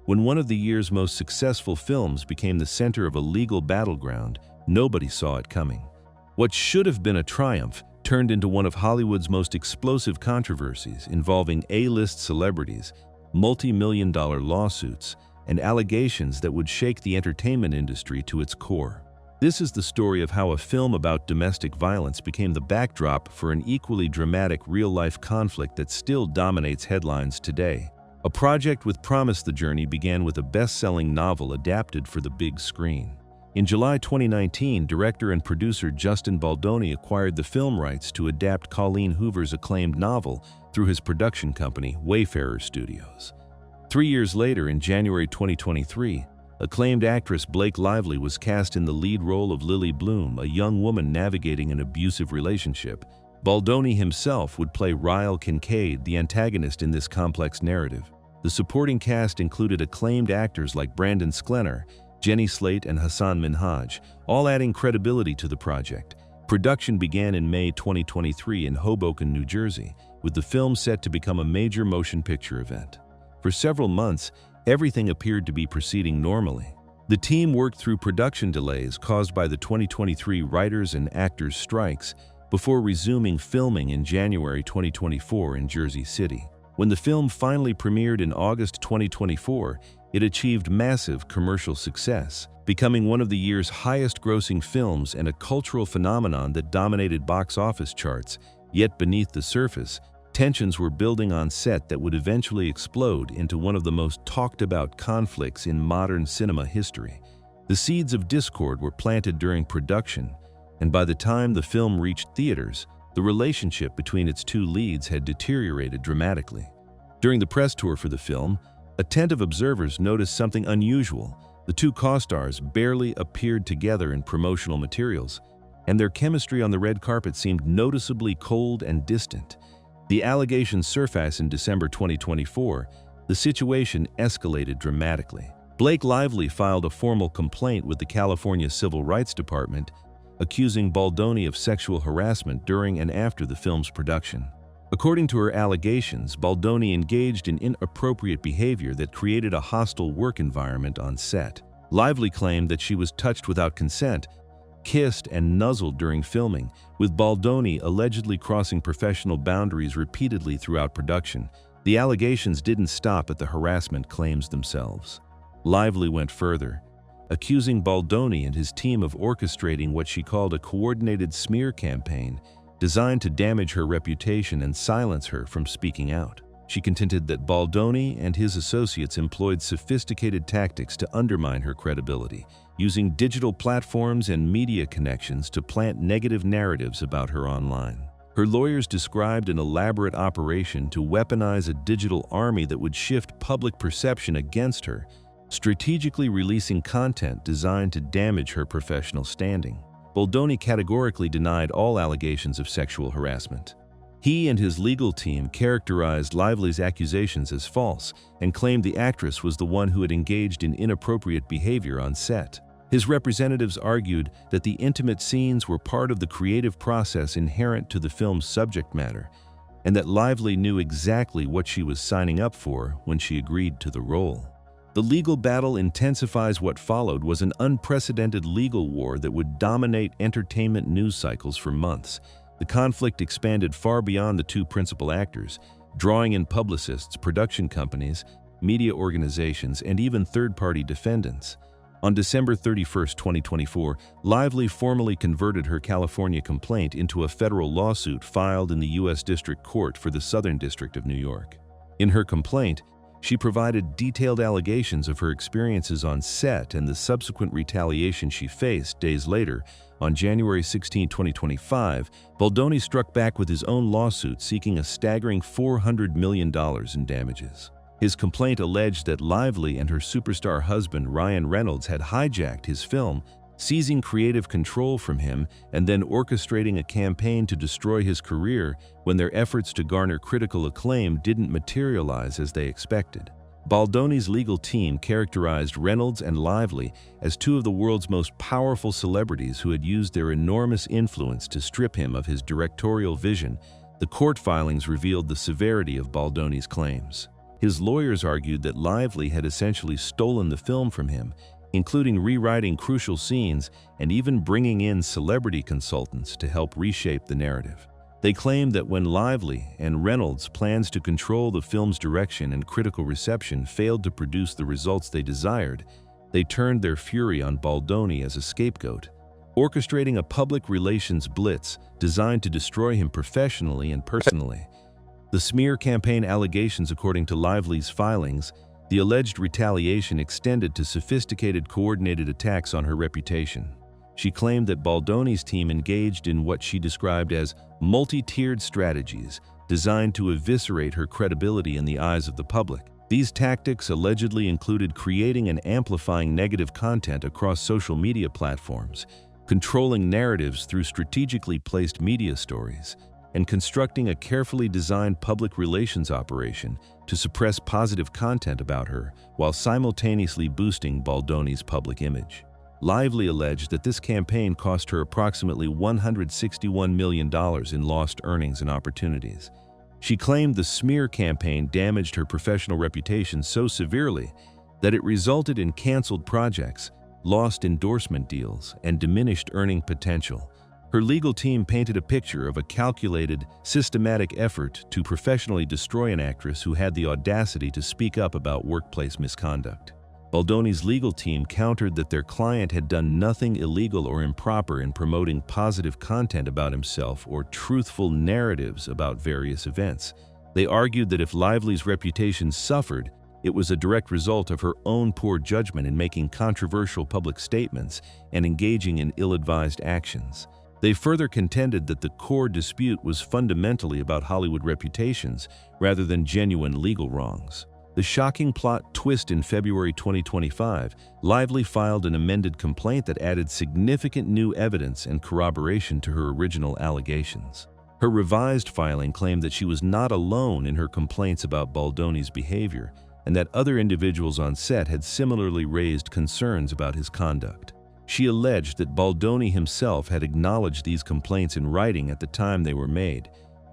When one of the year's most successful films became the center of a legal battleground, nobody saw it coming. What should have been a triumph turned into one of Hollywood's most explosive controversies involving A-list celebrities, multi-million-dollar lawsuits, and allegations that would shake the entertainment industry to its core. This is the story of how a film about domestic violence became the backdrop for an equally dramatic real-life conflict that still dominates headlines today. A project with promise. The journey began with a best-selling novel adapted for the big screen. In July 2019, director and producer Justin Baldoni acquired the film rights to adapt Colleen Hoover's acclaimed novel through his production company, Wayfarer Studios. 3 years later, in January 2023, acclaimed actress Blake Lively was cast in the lead role of Lily Bloom, a young woman navigating an abusive relationship. Baldoni himself would play Ryle Kincaid, the antagonist in this complex narrative. The supporting cast included acclaimed actors like Brandon Sklenar, Jenny Slate, and Hassan Minhaj, all adding credibility to the project. Production began in May 2023 in Hoboken, New Jersey, with the film set to become a major motion picture event. For several months, everything appeared to be proceeding normally. The team worked through production delays caused by the 2023 writers' and actors' strikes before resuming filming in January 2024 in Jersey City. When the film finally premiered in August 2024, it achieved massive commercial success, becoming one of the year's highest-grossing films and a cultural phenomenon that dominated box office charts. Yet beneath the surface, tensions were building on set that would eventually explode into one of the most talked-about conflicts in modern cinema history. The seeds of discord were planted during production, and by the time the film reached theaters, the relationship between its two leads had deteriorated dramatically. During the press tour for the film, attentive observers noticed something unusual. The two co-stars barely appeared together in promotional materials, and their chemistry on the red carpet seemed noticeably cold and distant. The allegations surfaced in December 2024. The situation escalated dramatically. Blake Lively filed a formal complaint with the California Civil Rights Department, accusing Baldoni of sexual harassment during and after the film's production. According to her allegations, Baldoni engaged in inappropriate behavior that created a hostile work environment on set. Lively claimed that she was touched without consent, kissed, and nuzzled during filming, with Baldoni allegedly crossing professional boundaries repeatedly throughout production. The allegations didn't stop at the harassment claims themselves. Lively went further, accusing Baldoni and his team of orchestrating what she called a coordinated smear campaign designed to damage her reputation and silence her from speaking out. She contended that Baldoni and his associates employed sophisticated tactics to undermine her credibility, using digital platforms and media connections to plant negative narratives about her online. Her lawyers described an elaborate operation to weaponize a digital army that would shift public perception against her, strategically releasing content designed to damage her professional standing. Baldoni categorically denied all allegations of sexual harassment. He and his legal team characterized Lively's accusations as false and claimed the actress was the one who had engaged in inappropriate behavior on set. His representatives argued that the intimate scenes were part of the creative process inherent to the film's subject matter, and that Lively knew exactly what she was signing up for when she agreed to the role. The legal battle intensifies. What followed was an unprecedented legal war that would dominate entertainment news cycles for months. The conflict expanded far beyond the two principal actors, drawing in publicists, production companies, media organizations, and even third-party defendants. On December 31, 2024, Lively formally converted her California complaint into a federal lawsuit filed in the U.S. District Court for the Southern District of New York. In her complaint, she provided detailed allegations of her experiences on set and the subsequent retaliation she faced. Days later, on January 16, 2025, Baldoni struck back with his own lawsuit seeking a staggering $400 million in damages. His complaint alleged that Lively and her superstar husband Ryan Reynolds had hijacked his film, seizing creative control from him and then orchestrating a campaign to destroy his career when their efforts to garner critical acclaim didn't materialize as they expected. Baldoni's legal team characterized Reynolds and Lively as two of the world's most powerful celebrities who had used their enormous influence to strip him of his directorial vision. The court filings revealed the severity of Baldoni's claims. His lawyers argued that Lively had essentially stolen the film from him, including rewriting crucial scenes and even bringing in celebrity consultants to help reshape the narrative. They claimed that when Lively and Reynolds' plans to control the film's direction and critical reception failed to produce the results they desired, they turned their fury on Baldoni as a scapegoat, orchestrating a public relations blitz designed to destroy him professionally and personally. The smear campaign allegations, according to Lively's filings, the alleged retaliation extended to sophisticated coordinated attacks on her reputation. She claimed that Baldoni's team engaged in what she described as multi-tiered strategies designed to eviscerate her credibility in the eyes of the public. These tactics allegedly included creating and amplifying negative content across social media platforms, controlling narratives through strategically placed media stories, and constructing a carefully designed public relations operation to suppress positive content about her while simultaneously boosting Baldoni's public image. Lively alleged that this campaign cost her approximately $161 million in lost earnings and opportunities. She claimed the smear campaign damaged her professional reputation so severely that it resulted in canceled projects, lost endorsement deals, and diminished earning potential. Her legal team painted a picture of a calculated, systematic effort to professionally destroy an actress who had the audacity to speak up about workplace misconduct. Baldoni's legal team countered that their client had done nothing illegal or improper in promoting positive content about himself or truthful narratives about various events. They argued that if Lively's reputation suffered, it was a direct result of her own poor judgment in making controversial public statements and engaging in ill-advised actions. They further contended that the core dispute was fundamentally about Hollywood reputations rather than genuine legal wrongs. The shocking plot twist: in February 2025, Lively filed an amended complaint that added significant new evidence and corroboration to her original allegations. Her revised filing claimed that she was not alone in her complaints about Baldoni's behavior, and that other individuals on set had similarly raised concerns about his conduct. She alleged that Baldoni himself had acknowledged these complaints in writing at the time they were made,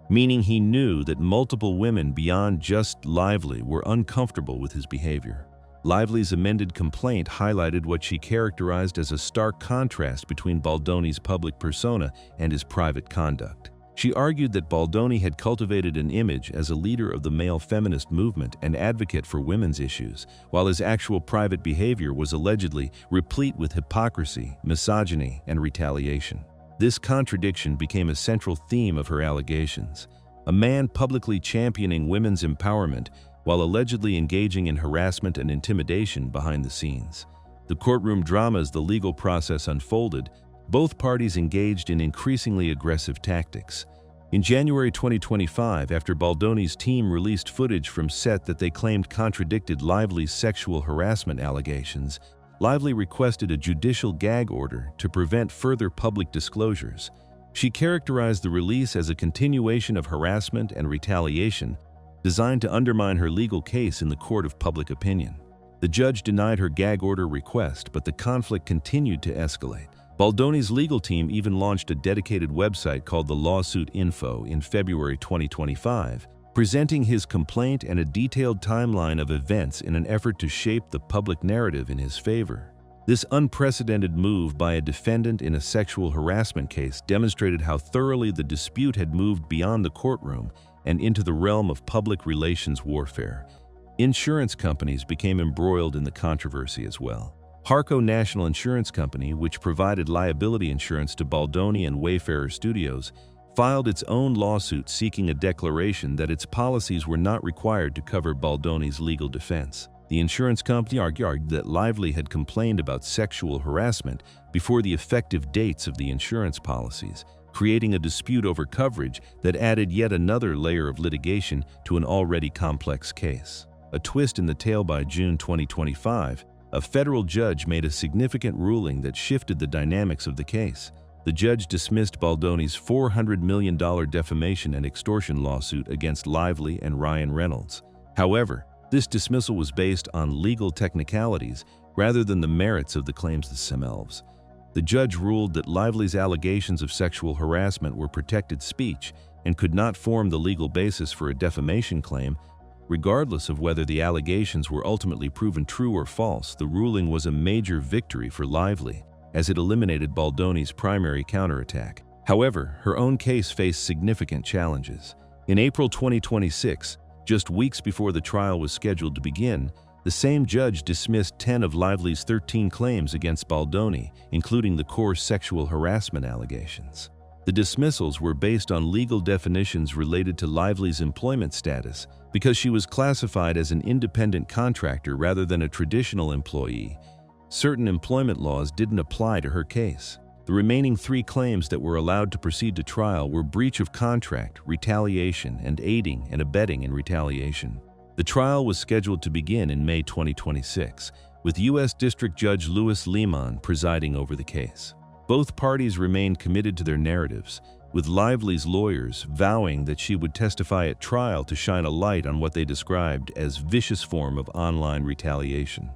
meaning he knew that multiple women beyond just Lively were uncomfortable with his behavior. Lively's amended complaint highlighted what she characterized as a stark contrast between Baldoni's public persona and his private conduct. She argued that Baldoni had cultivated an image as a leader of the male feminist movement and advocate for women's issues, while his actual private behavior was allegedly replete with hypocrisy, misogyny, and retaliation. This contradiction became a central theme of her allegations. A man publicly championing women's empowerment while allegedly engaging in harassment and intimidation behind the scenes. The courtroom drama as the legal process unfolded, both parties engaged in increasingly aggressive tactics. In January 2025, after Baldoni's team released footage from set that they claimed contradicted Lively's sexual harassment allegations, Lively requested a judicial gag order to prevent further public disclosures. She characterized the release as a continuation of harassment and retaliation designed to undermine her legal case in the court of public opinion. The judge denied her gag order request, but the conflict continued to escalate. Baldoni's legal team even launched a dedicated website called the Lawsuit Info in February 2025, presenting his complaint and a detailed timeline of events in an effort to shape the public narrative in his favor. This unprecedented move by a defendant in a sexual harassment case demonstrated how thoroughly the dispute had moved beyond the courtroom and into the realm of public relations warfare. Insurance companies became embroiled in the controversy as well. Harco National Insurance Company, which provided liability insurance to Baldoni and Wayfarer Studios, filed its own lawsuit seeking a declaration that its policies were not required to cover Baldoni's legal defense. The insurance company argued that Lively had complained about sexual harassment before the effective dates of the insurance policies, creating a dispute over coverage that added yet another layer of litigation to an already complex case. A twist in the tale: by June 2025, a federal judge made a significant ruling that shifted the dynamics of the case. The judge dismissed Baldoni's $400 million defamation and extortion lawsuit against Lively and Ryan Reynolds. However, this dismissal was based on legal technicalities rather than the merits of the claims themselves. The judge ruled that Lively's allegations of sexual harassment were protected speech and could not form the legal basis for a defamation claim, Regardless of whether the allegations were ultimately proven true or false, the ruling was a major victory for Lively, as it eliminated Baldoni's primary counterattack. However, her own case faced significant challenges. In April 2026, just weeks before the trial was scheduled to begin, the same judge dismissed 10 of Lively's 13 claims against Baldoni, including the core sexual harassment allegations. The dismissals were based on legal definitions related to Lively's employment status because she was classified as an independent contractor rather than a traditional employee. Certain employment laws didn't apply to her case. The remaining 3 claims that were allowed to proceed to trial were breach of contract, retaliation, and aiding and abetting in retaliation. The trial was scheduled to begin in May 2026, with U.S. District Judge Louis Limon presiding over the case. Both parties remained committed to their narratives, with Lively's lawyers vowing that she would testify at trial to shine a light on what they described as vicious form of online retaliation.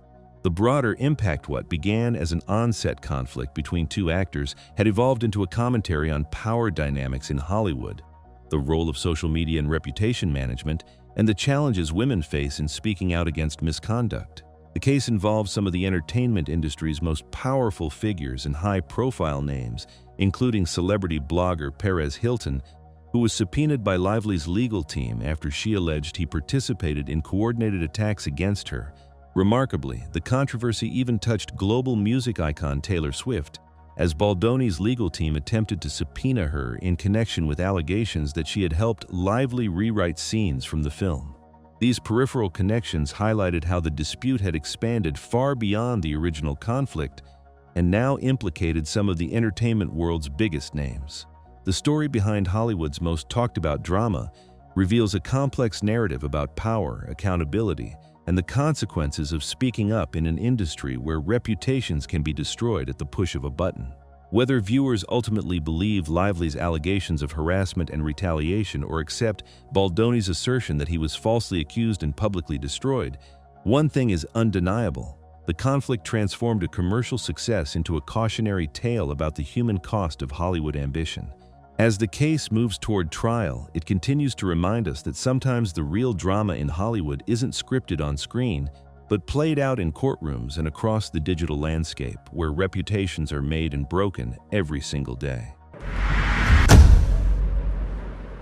The broader impact what began as an on-set conflict between 2 actors had evolved into a commentary on power dynamics in Hollywood, the role of social media and reputation management, and the challenges women face in speaking out against misconduct. The case involves some of the entertainment industry's most powerful figures and high-profile names, including celebrity blogger Perez Hilton, who was subpoenaed by Lively's legal team after she alleged he participated in coordinated attacks against her. Remarkably, the controversy even touched global music icon Taylor Swift, as Baldoni's legal team attempted to subpoena her in connection with allegations that she had helped Lively rewrite scenes from the film. These peripheral connections highlighted how the dispute had expanded far beyond the original conflict and now implicated some of the entertainment world's biggest names. The story behind Hollywood's most talked-about drama reveals a complex narrative about power, accountability, and the consequences of speaking up in an industry where reputations can be destroyed at the push of a button. Whether viewers ultimately believe Lively's allegations of harassment and retaliation or accept Baldoni's assertion that he was falsely accused and publicly destroyed, one thing is undeniable: the conflict transformed a commercial success into a cautionary tale about the human cost of Hollywood ambition. As the case moves toward trial, it continues to remind us that sometimes the real drama in Hollywood isn't scripted on screen, but played out in courtrooms and across the digital landscape, where reputations are made and broken every single day.